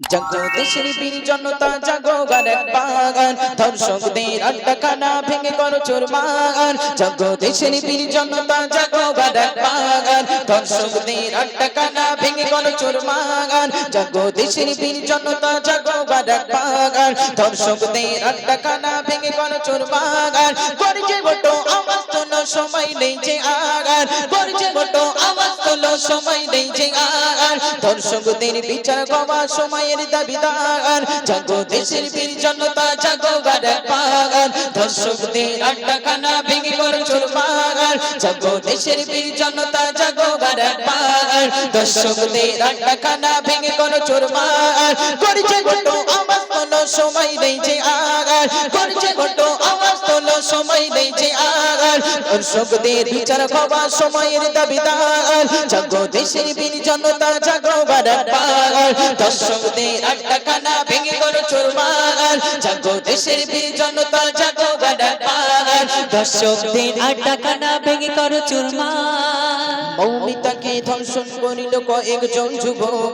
জাগো দেশের বীর জনতা জাগো গানের বাগান দর্শকদের আড্ডাখানা ভেঙে করো চুরমার। জাগো দেশের বীর জনতা জাগো গানের বাগান দর্শকদের আড্ডাখানা ভেঙে করো চুরমার। জাগো দেশের বীর জনতা জাগো গানের বাগান দর্শকদের আড্ডাখানা ভেঙে করো চুরমার। করছে বটো আওয়াজ তোলো সময় নেই যে আগার, করছে বটো আওয়াজ তোলো সময় নেই যে আগার। দর্শকদের বিচার হওয়ার সময়ের দাবিদার। জাগো দেশের বীর জনতা জাগো গানের বাগান দর্শকদের আড্ডাখানা ভেঙে করো চুরমার। জাগো দেশের বীর জনতা জাগো গানের বাগান দর্শকদের আড্ডাখানা ভেঙে করো চুরমার। করছে বটো আওয়াজ তোলো সময় নেই যে আগার, করছে বটো আওয়াজ তোলো সময় নেই যে আগার। দর্শকদের বিচার হওয়ার সময়ের দাবিদার। জাগো দেশের বীর জনতা জাগো গানের বাগান দর্শকদের আড্ডাখানা ভেঙে করো চুরমার। জাগো দেশের বীর জনতা জাগো গানের বাগান দর্শকদের আড্ডাখানা ভেঙে করো চুরমার। মৌমিতাকে ধর্ষণ করিল কয়েকজন যুবক,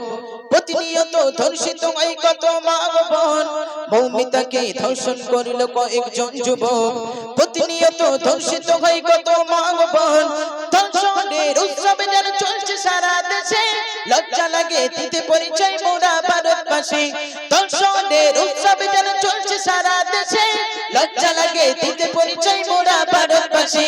প্রতিনিয়ত ধর্ষিত হয় কত মা ও বোন। মৌমিতাকে ধর্ষণ করিল কয়েকজন যুবক, প্রতিনিয়ত ধর্ষিত হয় কত মা ও বোন। ধর্ষণের উৎসব যেন চলছে সারা দেশে, লজ্জা লাগে দিতে পরিচয় মোরা ভারতবাসী। ধর্ষণের উৎসব যেন চলছে সারা দেশে, লজ্জা লাগে দিতে পরিচয় মোরা ভারতবাসী।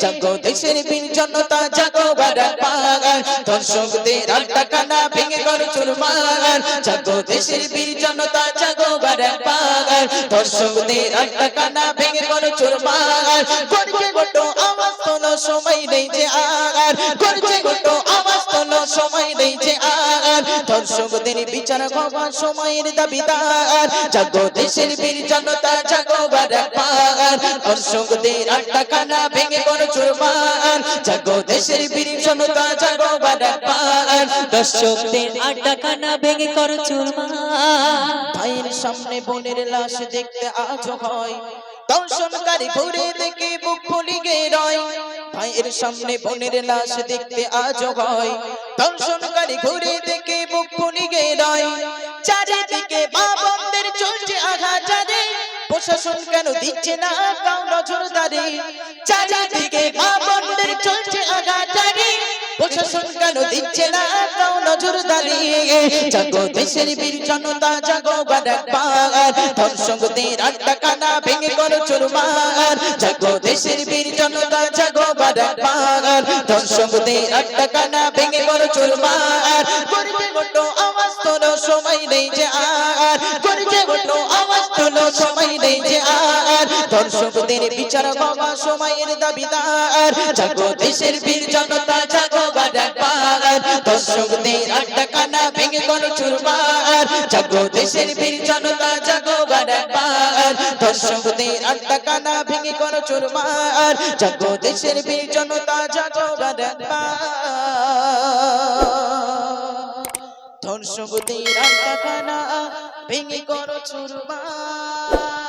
জাগো দেশের বীর জনতা জাগো গানের বাগান দর্শকদের আড্ডাখানা ভেঙে করো চুরমার। জাগো দেশের বীর জনতা জাগো গানের বাগান দর্শকদের আড্ডাখানা ভেঙে করো চুরমার। করছে বটো আওয়াজ তোলো সময় নেই যে আগার, করছে বটো আওয়াজ তোলো সময় নেই যে আগার। দর্শকদের বিচার হওয়ার সময়ের দাবিদার। জাগো দেশের বীর জনতা জাগো গানের বাগান দর্শকদের আড্ডাখানা ভেঙে করো চুরমার। জাগো দেশের বীর জনতা জাগো গানের বাগান দর্শকদের আড্ডাখানা ভেঙে করো চুরমার। ভাইয়ের সামনে বোনের লাশ দেখতে আজও হয়, দর্শনকারী ঘুরে দেখে বুক ফুলিয়ে রয়। ভাইয়ের সামনে বোনের লাশ দেখতে আজও হয়, দর্শনকারী ঘুরে দেখে বুক ফুলিয়ে রয়। চারিদিকে মা বোনদের চলছে আঘাতারে, প্রশাসন কেন দিচ্ছে না কাউ নজরদারি। চারিদিকে মা বোনদের চলছে আঘাতারে, প্রশাসন কেন দিচ্ছে না কাউ নজরদারি। জাগো দেশের বীর জনতা জাগো গানের বাগান দর্শকদের আড্ডাখানা ভেঙে করো চুরমার। জাগো দেশের বীর জনতা জাগো গানের বাগান দর্শকদের আড্ডাখানা ভেঙে করো চুরমার। করছে বটো আওয়াজ তোলো সময় নেই যে আর, করছে বটো আওয়াজ তোলো সময় নেই যে আর। দর্শকদের বিচার হওয়া সময়ের দাবিদার। জাগো দেশের বীর জনতা জাগো গানের বাগান দর্শকদের আড্ডাখানা ভেঙে করো চুরমার। জাগো দেশের বীর জনতা জাগো গানের বাগান দর্শকদের আড্ডাখানা ভেঙে করো চুরমার। জাগো দেশের বীর জনতা জাগো গানের বাগান দর্শকদের আড্ডাখানা ভেঙে করো চুরমার।